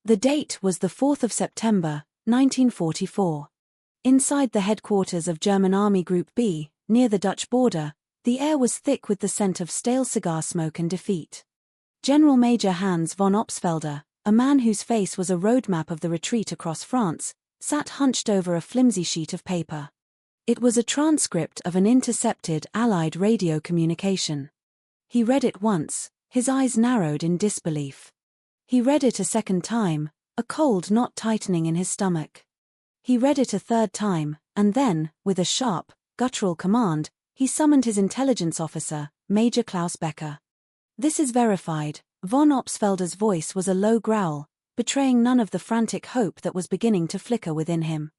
The date was the 4th of September, 1944. Inside the headquarters of German Army Group B, near the Dutch border, the air was thick with the scent of stale cigar smoke and defeat. General Major Hans von Opsfelder, a man whose face was a roadmap of the retreat across France, sat hunched over a flimsy sheet of paper. It was a transcript of an intercepted Allied radio communication. He read it once, his eyes narrowed in disbelief. He read it a second time, a cold knot tightening in his stomach. He read it a third time, and then, with a sharp, guttural command, he summoned his intelligence officer, Major Klaus Becker. "This is verified." Von Opsfelder's voice was a low growl, betraying none of the frantic hope that was beginning to flicker within him.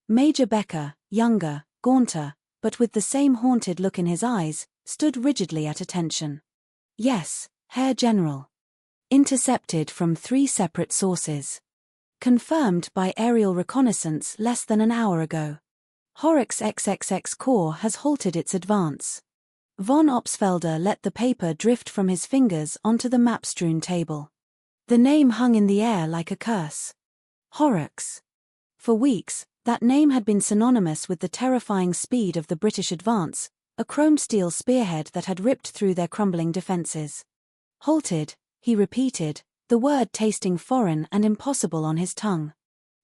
Major Becker, younger, gaunter, but with the same haunted look in his eyes, stood rigidly at attention. "Yes, Herr General." Intercepted from 3 separate sources. Confirmed by aerial reconnaissance less than an hour ago. Horrocks XXX Corps has halted its advance. Von Opsfelder let the paper drift from his fingers onto the map-strewn table. The name hung in the air like a curse. Horrocks. For weeks, that name had been synonymous with the terrifying speed of the British advance, a chromed steel spearhead that had ripped through their crumbling defenses. Halted, he repeated, the word tasting foreign and impossible on his tongue.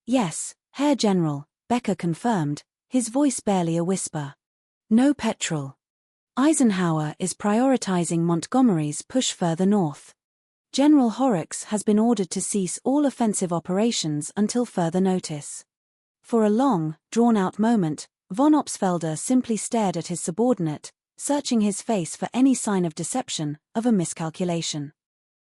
"Yes, Herr General," Becker confirmed, his voice barely a whisper. "No petrol. Eisenhower is prioritizing Montgomery's push further north. General Horrocks has been ordered to cease all offensive operations until further notice." For a long, drawn-out moment, von Opsfelder simply stared at his subordinate, searching his face for any sign of deception, of a miscalculation.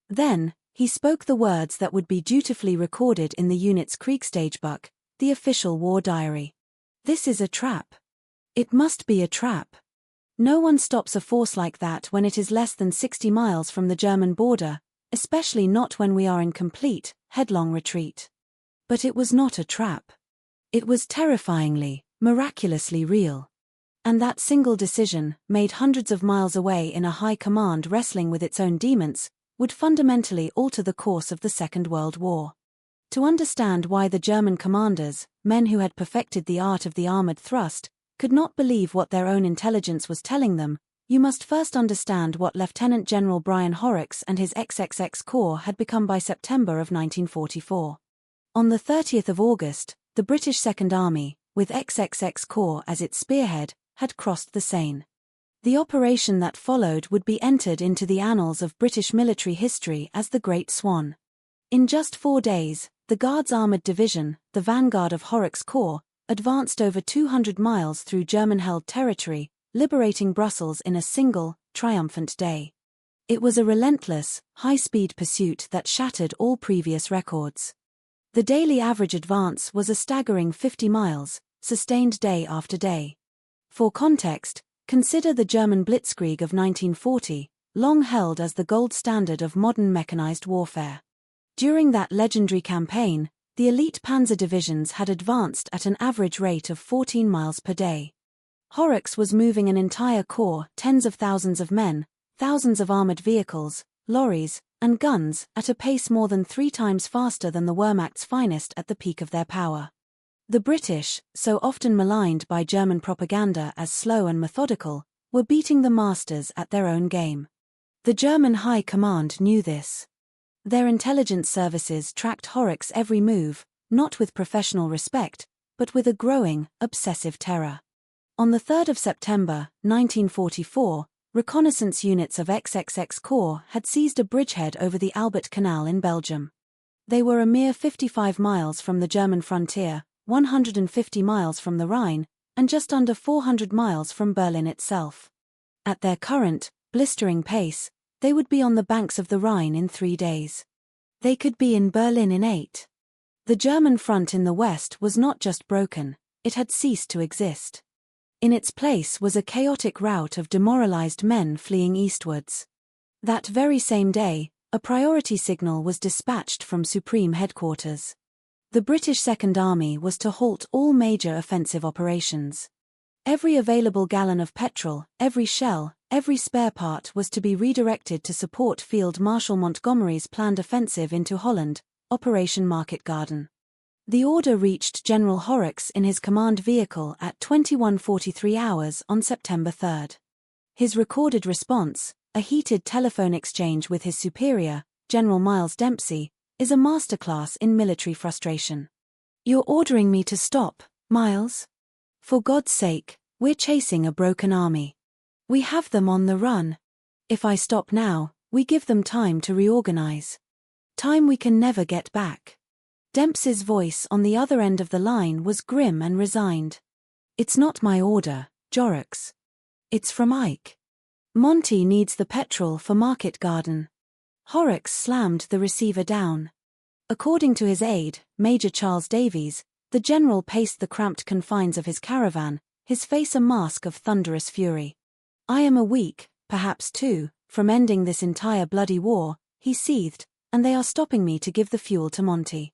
Then, he spoke the words that would be dutifully recorded in the unit's Kriegstagebuch, the official war diary. "This is a trap. It must be a trap. No one stops a force like that when it is less than 60 miles from the German border, especially not when we are in complete, headlong retreat." But it was not a trap. It was terrifyingly, miraculously real. And that single decision, made hundreds of miles away in a high command wrestling with its own demons, would fundamentally alter the course of the Second World War. To understand why the German commanders, men who had perfected the art of the armored thrust, could not believe what their own intelligence was telling them, you must first understand what Lieutenant General Brian Horrocks and his XXX Corps had become by September of 1944. On the 30th of August, the British Second Army, with XXX Corps as its spearhead, had crossed the Seine. The operation that followed would be entered into the annals of British military history as the Great Swan. In just 4 days, the Guards Armoured Division, the vanguard of Horrocks Corps, advanced over 200 miles through German-held territory, liberating Brussels in a single, triumphant day. It was a relentless, high-speed pursuit that shattered all previous records. The daily average advance was a staggering 50 miles, sustained day after day. For context, consider the German Blitzkrieg of 1940, long held as the gold standard of modern mechanized warfare. During that legendary campaign, the elite panzer divisions had advanced at an average rate of 14 miles per day. Horrocks was moving an entire corps, tens of thousands of men, thousands of armored vehicles, lorries, and guns at a pace more than 3 times faster than the Wehrmacht's finest at the peak of their power. The British, so often maligned by German propaganda as slow and methodical, were beating the masters at their own game. The German High Command knew this. Their intelligence services tracked Horrocks' every move, not with professional respect, but with a growing, obsessive terror. On the 3rd of September, 1944, reconnaissance units of XXX Corps had seized a bridgehead over the Albert Canal in Belgium. They were a mere 55 miles from the German frontier, 150 miles from the Rhine, and just under 400 miles from Berlin itself. At their current, blistering pace, they would be on the banks of the Rhine in 3 days. They could be in Berlin in 8. The German front in the west was not just broken, it had ceased to exist. In its place was a chaotic rout of demoralized men fleeing eastwards. That very same day, a priority signal was dispatched from Supreme Headquarters. The British Second Army was to halt all major offensive operations. Every available gallon of petrol, every shell, every spare part was to be redirected to support Field Marshal Montgomery's planned offensive into Holland, Operation Market Garden. The order reached General Horrocks in his command vehicle at 21:43 hours on September 3. His recorded response, a heated telephone exchange with his superior, General Miles Dempsey, is a masterclass in military frustration. "You're ordering me to stop, Miles? For God's sake, we're chasing a broken army. We have them on the run. If I stop now, we give them time to reorganize. Time we can never get back." Dempsey's voice on the other end of the line was grim and resigned. "It's not my order, Horrocks. It's from Ike. Monty needs the petrol for Market Garden." Horrocks slammed the receiver down. According to his aide, Major Charles Davies, the general paced the cramped confines of his caravan, his face a mask of thunderous fury. "I am a week, perhaps 2, from ending this entire bloody war," he seethed, "and they are stopping me to give the fuel to Monty.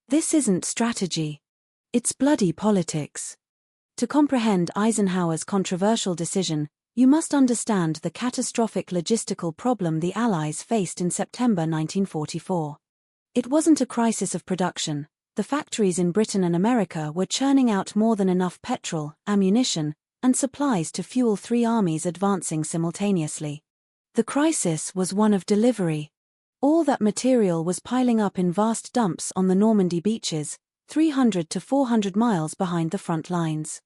This isn't strategy. It's bloody politics." To comprehend Eisenhower's controversial decision, you must understand the catastrophic logistical problem the Allies faced in September 1944. It wasn't a crisis of production. The factories in Britain and America were churning out more than enough petrol, ammunition, and supplies to fuel 3 armies advancing simultaneously. The crisis was one of delivery. All that material was piling up in vast dumps on the Normandy beaches, 300 to 400 miles behind the front lines.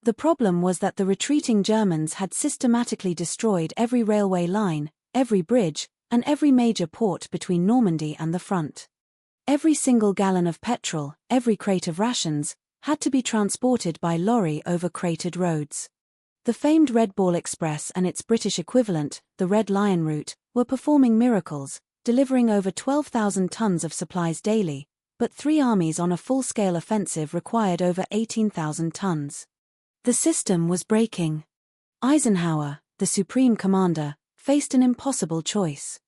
The problem was that the retreating Germans had systematically destroyed every railway line, every bridge, and every major port between Normandy and the front. Every single gallon of petrol, every crate of rations, had to be transported by lorry over cratered roads. The famed Red Ball Express and its British equivalent, the Red Lion route, were performing miracles, delivering over 12,000 tons of supplies daily, but 3 armies on a full-scale offensive required over 18,000 tons. The system was breaking. Eisenhower, the supreme commander, faced an impossible choice.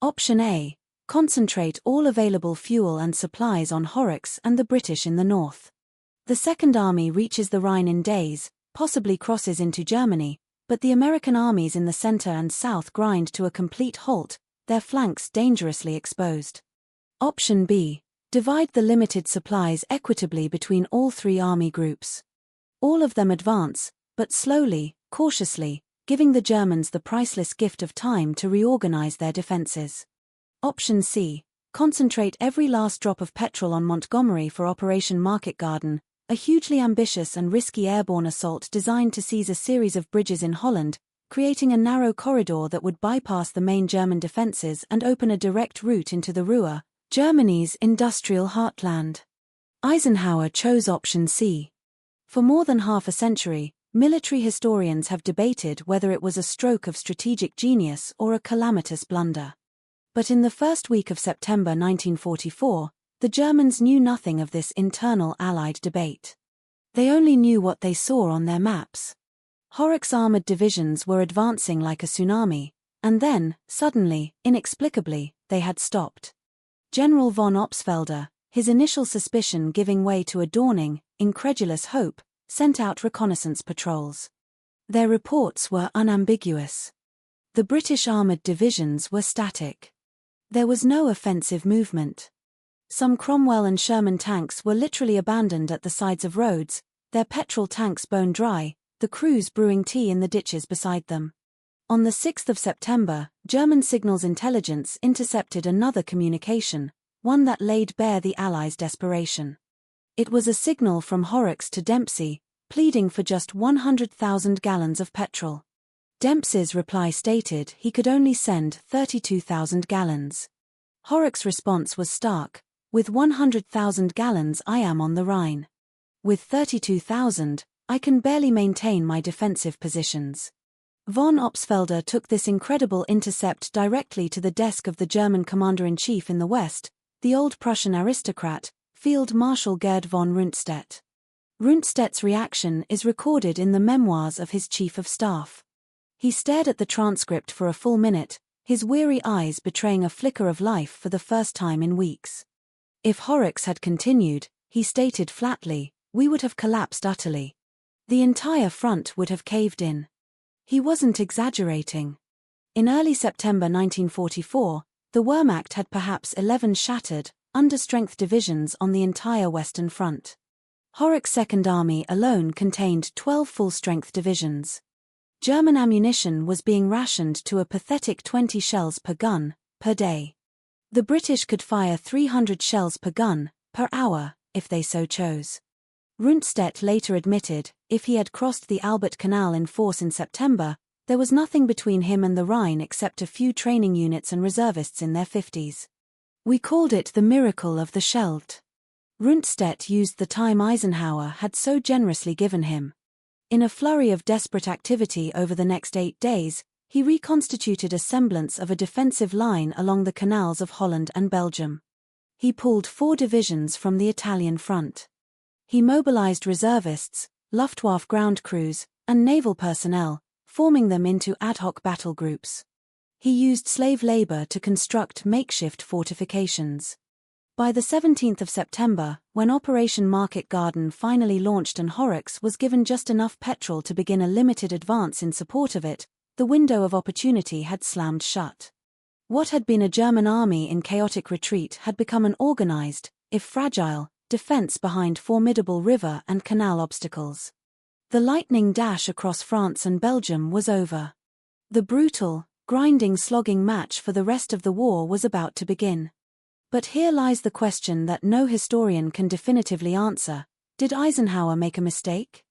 Option A: concentrate all available fuel and supplies on Horrocks and the British in the north. The Second Army reaches the Rhine in days, possibly crosses into Germany, but the American armies in the center and south grind to a complete halt, their flanks dangerously exposed. Option B: divide the limited supplies equitably between all 3 army groups. All of them advance, but slowly, cautiously, giving the Germans the priceless gift of time to reorganize their defenses. Option C: concentrate every last drop of petrol on Montgomery for Operation Market Garden, a hugely ambitious and risky airborne assault designed to seize a series of bridges in Holland, creating a narrow corridor that would bypass the main German defenses and open a direct route into the Ruhr, Germany's industrial heartland. Eisenhower chose option C. For more than half a century, military historians have debated whether it was a stroke of strategic genius or a calamitous blunder. But in the first week of September 1944, the Germans knew nothing of this internal Allied debate. They only knew what they saw on their maps. Horrocks' armored divisions were advancing like a tsunami, and then, suddenly, inexplicably, they had stopped. General von Opsfelder, his initial suspicion giving way to a dawning, incredulous hope, sent out reconnaissance patrols. Their reports were unambiguous. The British armored divisions were static. There was no offensive movement. Some Cromwell and Sherman tanks were literally abandoned at the sides of roads, their petrol tanks bone dry, the crews brewing tea in the ditches beside them. On the 6th of September, German signals intelligence intercepted another communication, one that laid bare the Allies' desperation. It was a signal from Horrocks to Dempsey, pleading for just 100,000 gallons of petrol. Dempsey's reply stated he could only send 32,000 gallons. Horrocks' response was stark: "With 100,000 gallons I am on the Rhine. With 32,000, I can barely maintain my defensive positions." Von Opsfelder took this incredible intercept directly to the desk of the German commander-in-chief in the West, the old Prussian aristocrat, Field Marshal Gerd von Rundstedt. Rundstedt's reaction is recorded in the memoirs of his chief of staff. He stared at the transcript for a full minute, his weary eyes betraying a flicker of life for the first time in weeks. If Horrocks had continued, he stated flatly, we would have collapsed utterly. The entire front would have caved in. He wasn't exaggerating. In early September 1944, the Wehrmacht had perhaps 11 shattered, understrength divisions on the entire Western Front. Horrocks' Second Army alone contained 12 full-strength divisions. German ammunition was being rationed to a pathetic 20 shells per gun, per day. The British could fire 300 shells per gun, per hour, if they so chose. Rundstedt later admitted, if he had crossed the Albert Canal in force in September, there was nothing between him and the Rhine except a few training units and reservists in their 50s. We called it the miracle of the Scheldt. Rundstedt used the time Eisenhower had so generously given him. In a flurry of desperate activity over the next 8 days, he reconstituted a semblance of a defensive line along the canals of Holland and Belgium. He pulled 4 divisions from the Italian front. He mobilized reservists, Luftwaffe ground crews, and naval personnel, forming them into ad hoc battle groups. He used slave labor to construct makeshift fortifications. By the 17th of September, when Operation Market Garden finally launched and Horrocks was given just enough petrol to begin a limited advance in support of it, the window of opportunity had slammed shut. What had been a German army in chaotic retreat had become an organized, if fragile, defense behind formidable river and canal obstacles. The lightning dash across France and Belgium was over. The brutal, grinding slogging match for the rest of the war was about to begin. But here lies the question that no historian can definitively answer: did Eisenhower make a mistake?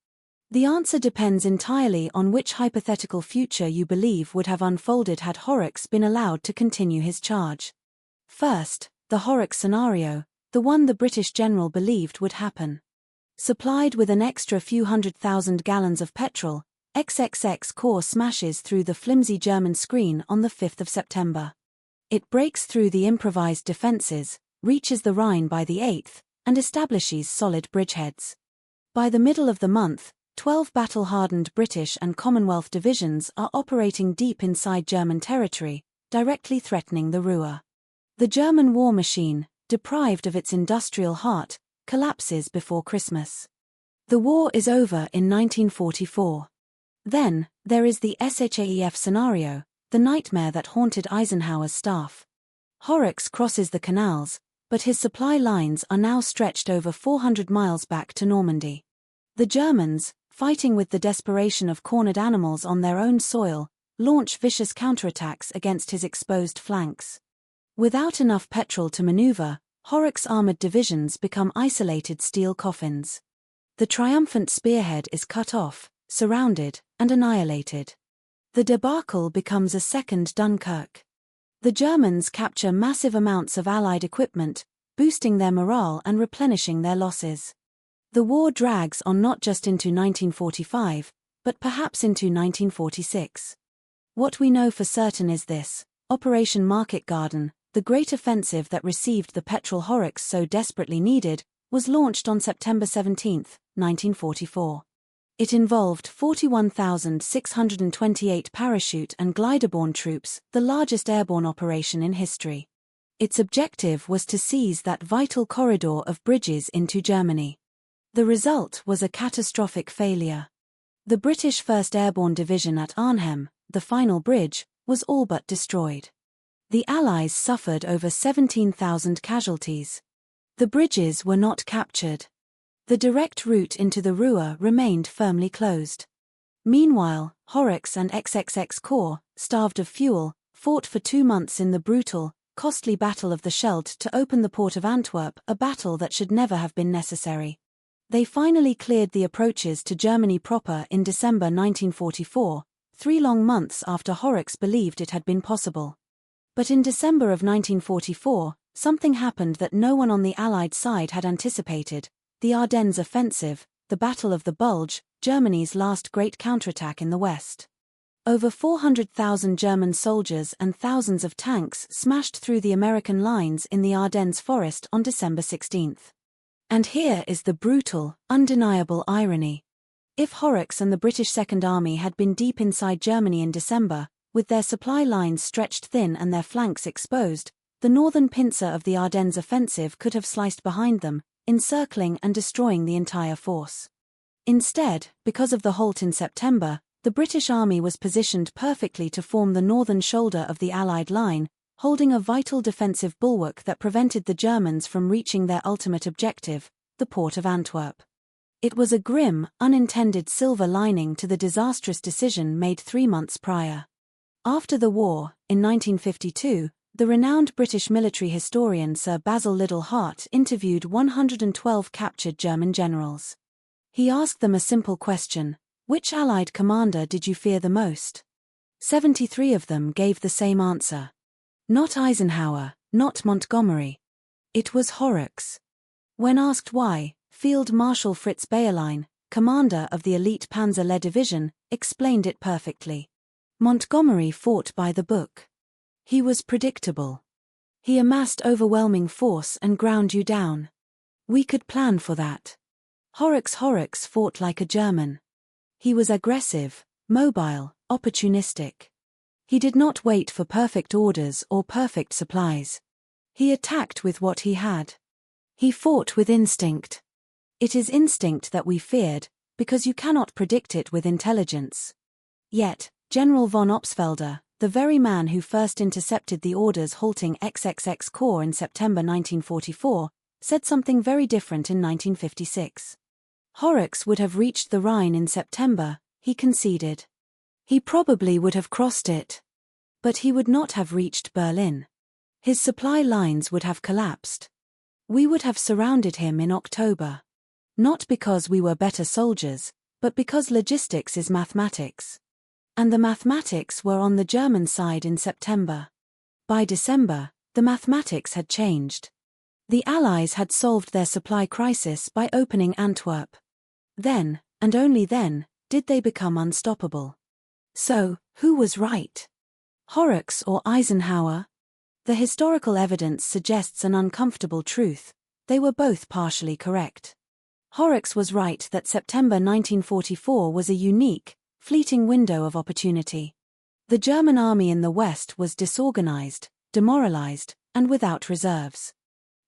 The answer depends entirely on which hypothetical future you believe would have unfolded had Horrocks been allowed to continue his charge. First, the Horrocks scenario, the one the British general believed would happen. Supplied with an extra few 100,000 gallons of petrol, XXX Corps smashes through the flimsy German screen on the 5th of September. It breaks through the improvised defenses, reaches the Rhine by the 8th, and establishes solid bridgeheads. By the middle of the month, 12 battle-hardened British and Commonwealth divisions are operating deep inside German territory, directly threatening the Ruhr. The German war machine, deprived of its industrial heart, collapses before Christmas. The war is over in 1944. Then, there is the SHAEF scenario, the nightmare that haunted Eisenhower's staff. Horrocks crosses the canals, but his supply lines are now stretched over 400 miles back to Normandy. The Germans, fighting with the desperation of cornered animals on their own soil, launch vicious counterattacks against his exposed flanks. Without enough petrol to maneuver, Horrocks' armored divisions become isolated steel coffins. The triumphant spearhead is cut off, surrounded, and annihilated. The debacle becomes a second Dunkirk. The Germans capture massive amounts of Allied equipment, boosting their morale and replenishing their losses. The war drags on not just into 1945, but perhaps into 1946. What we know for certain is this: Operation Market Garden, the great offensive that received the petrol Horrocks so desperately needed, was launched on September 17, 1944. It involved 41,628 parachute and glider-borne troops, the largest airborne operation in history. Its objective was to seize that vital corridor of bridges into Germany. The result was a catastrophic failure. The British 1st Airborne Division at Arnhem, the final bridge, was all but destroyed. The Allies suffered over 17,000 casualties. The bridges were not captured. The direct route into the Ruhr remained firmly closed. Meanwhile, Horrocks and XXX Corps, starved of fuel, fought for 2 months in the brutal, costly Battle of the Scheldt to open the port of Antwerp, a battle that should never have been necessary. They finally cleared the approaches to Germany proper in December 1944, 3 long months after Horrocks believed it had been possible. But in December of 1944, something happened that no one on the Allied side had anticipated: the Ardennes offensive, the Battle of the Bulge, Germany's last great counterattack in the West. Over 400,000 German soldiers and thousands of tanks smashed through the American lines in the Ardennes forest on December 16. And here is the brutal, undeniable irony. If Horrocks and the British Second Army had been deep inside Germany in December, with their supply lines stretched thin and their flanks exposed, the northern pincer of the Ardennes offensive could have sliced behind them, encircling and destroying the entire force. Instead, because of the halt in September, the British Army was positioned perfectly to form the northern shoulder of the Allied line, holding a vital defensive bulwark that prevented the Germans from reaching their ultimate objective, the port of Antwerp. It was a grim, unintended silver lining to the disastrous decision made 3 months prior. After the war, in 1952, the renowned British military historian Sir Basil Liddell Hart interviewed 112 captured German generals. He asked them a simple question: which Allied commander did you fear the most? 73 of them gave the same answer. Not Eisenhower, not Montgomery. It was Horrocks. When asked why, Field Marshal Fritz Bayerlein, commander of the elite Panzer-led division, explained it perfectly. Montgomery fought by the book. He was predictable. He amassed overwhelming force and ground you down. We could plan for that. Horrocks fought like a German. He was aggressive, mobile, opportunistic. He did not wait for perfect orders or perfect supplies. He attacked with what he had. He fought with instinct. It is instinct that we feared, because you cannot predict it with intelligence. Yet, General von Opsfelder, the very man who first intercepted the orders halting XXX Corps in September 1944, said something very different in 1956. Horrocks would have reached the Rhine in September, he conceded. He probably would have crossed it. But he would not have reached Berlin. His supply lines would have collapsed. We would have surrounded him in October. Not because we were better soldiers, but because logistics is mathematics. And the mathematics were on the German side in September. By December, the mathematics had changed. The Allies had solved their supply crisis by opening Antwerp. Then, and only then, did they become unstoppable. So, who was right? Horrocks or Eisenhower? The historical evidence suggests an uncomfortable truth: they were both partially correct. Horrocks was right that September 1944 was a unique, fleeting window of opportunity. The German army in the West was disorganized, demoralized, and without reserves.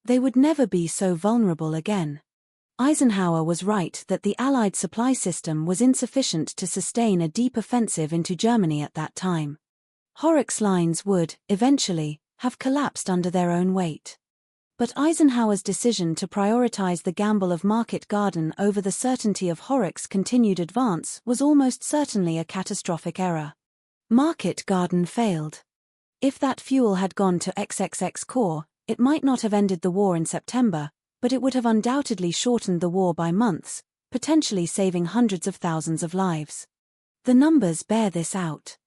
They would never be so vulnerable again. Eisenhower was right that the Allied supply system was insufficient to sustain a deep offensive into Germany at that time. Horrocks' lines would, eventually, have collapsed under their own weight. But Eisenhower's decision to prioritize the gamble of Market Garden over the certainty of Horrocks' continued advance was almost certainly a catastrophic error. Market Garden failed. If that fuel had gone to XXX Corps, it might not have ended the war in September, but it would have undoubtedly shortened the war by months, potentially saving hundreds of thousands of lives. The numbers bear this out.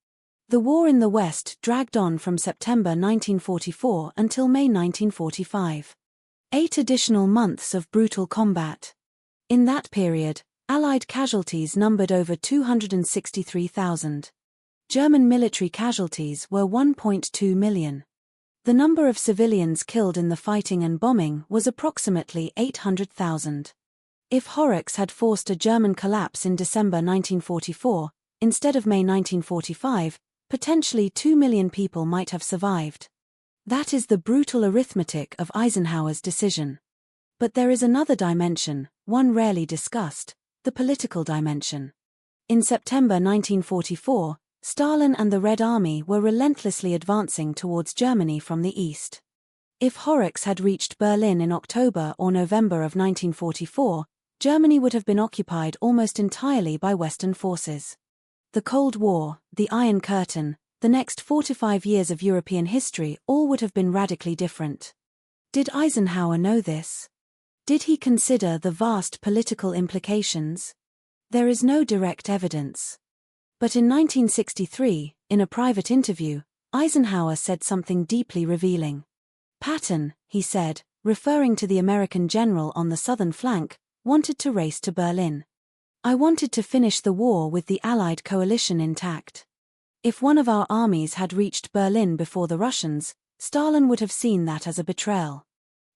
The war in the West dragged on from September 1944 until May 1945. 8 additional months of brutal combat. In that period, Allied casualties numbered over 263,000. German military casualties were 1.2 million. The number of civilians killed in the fighting and bombing was approximately 800,000. If Horrocks had forced a German collapse in December 1944, instead of May 1945, potentially 2 million people might have survived. That is the brutal arithmetic of Eisenhower's decision. But there is another dimension, one rarely discussed: the political dimension. In September 1944, Stalin and the Red Army were relentlessly advancing towards Germany from the east. If Horrocks had reached Berlin in October or November of 1944, Germany would have been occupied almost entirely by Western forces. The Cold War, the Iron Curtain, the next 4 to 5 years of European history all would have been radically different. Did Eisenhower know this? Did he consider the vast political implications? There is no direct evidence. But in 1963, in a private interview, Eisenhower said something deeply revealing. Patton, he said, referring to the American general on the southern flank, wanted to race to Berlin. I wanted to finish the war with the Allied coalition intact. If one of our armies had reached Berlin before the Russians, Stalin would have seen that as a betrayal.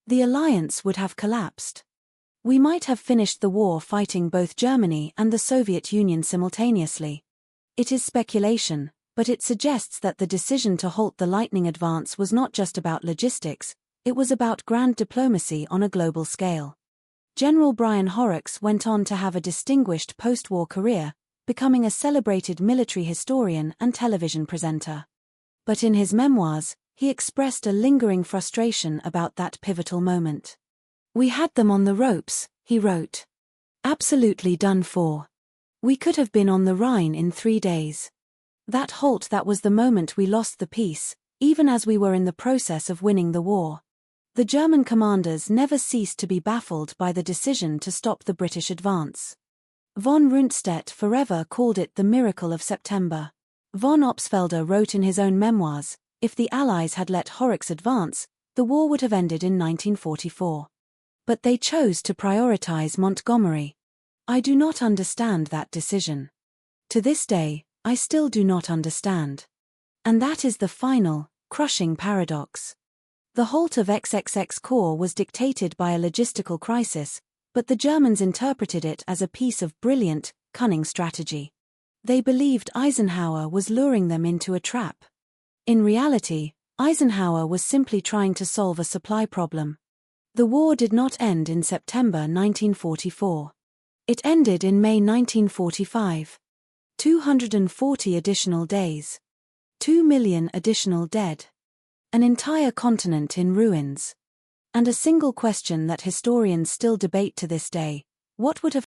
The alliance would have collapsed. We might have finished the war fighting both Germany and the Soviet Union simultaneously. It is speculation, but it suggests that the decision to halt the lightning advance was not just about logistics, it was about grand diplomacy on a global scale. General Brian Horrocks went on to have a distinguished post-war career, becoming a celebrated military historian and television presenter. But in his memoirs, he expressed a lingering frustration about that pivotal moment. "We had them on the ropes," he wrote. "Absolutely done for. We could have been on the Rhine in 3 days. That halt, that was the moment we lost the peace, even as we were in the process of winning the war." The German commanders never ceased to be baffled by the decision to stop the British advance. Von Rundstedt forever called it the miracle of September. Von Opsfelder wrote in his own memoirs, "If the Allies had let Horrocks advance, the war would have ended in 1944. But they chose to prioritize Montgomery. I do not understand that decision. To this day, I still do not understand." And that is the final, crushing paradox. The halt of XXX Corps was dictated by a logistical crisis, but the Germans interpreted it as a piece of brilliant, cunning strategy. They believed Eisenhower was luring them into a trap. In reality, Eisenhower was simply trying to solve a supply problem. The war did not end in September 1944. It ended in May 1945. 240 additional days. 2 million additional dead. An entire continent in ruins. And a single question that historians still debate to this day: what would have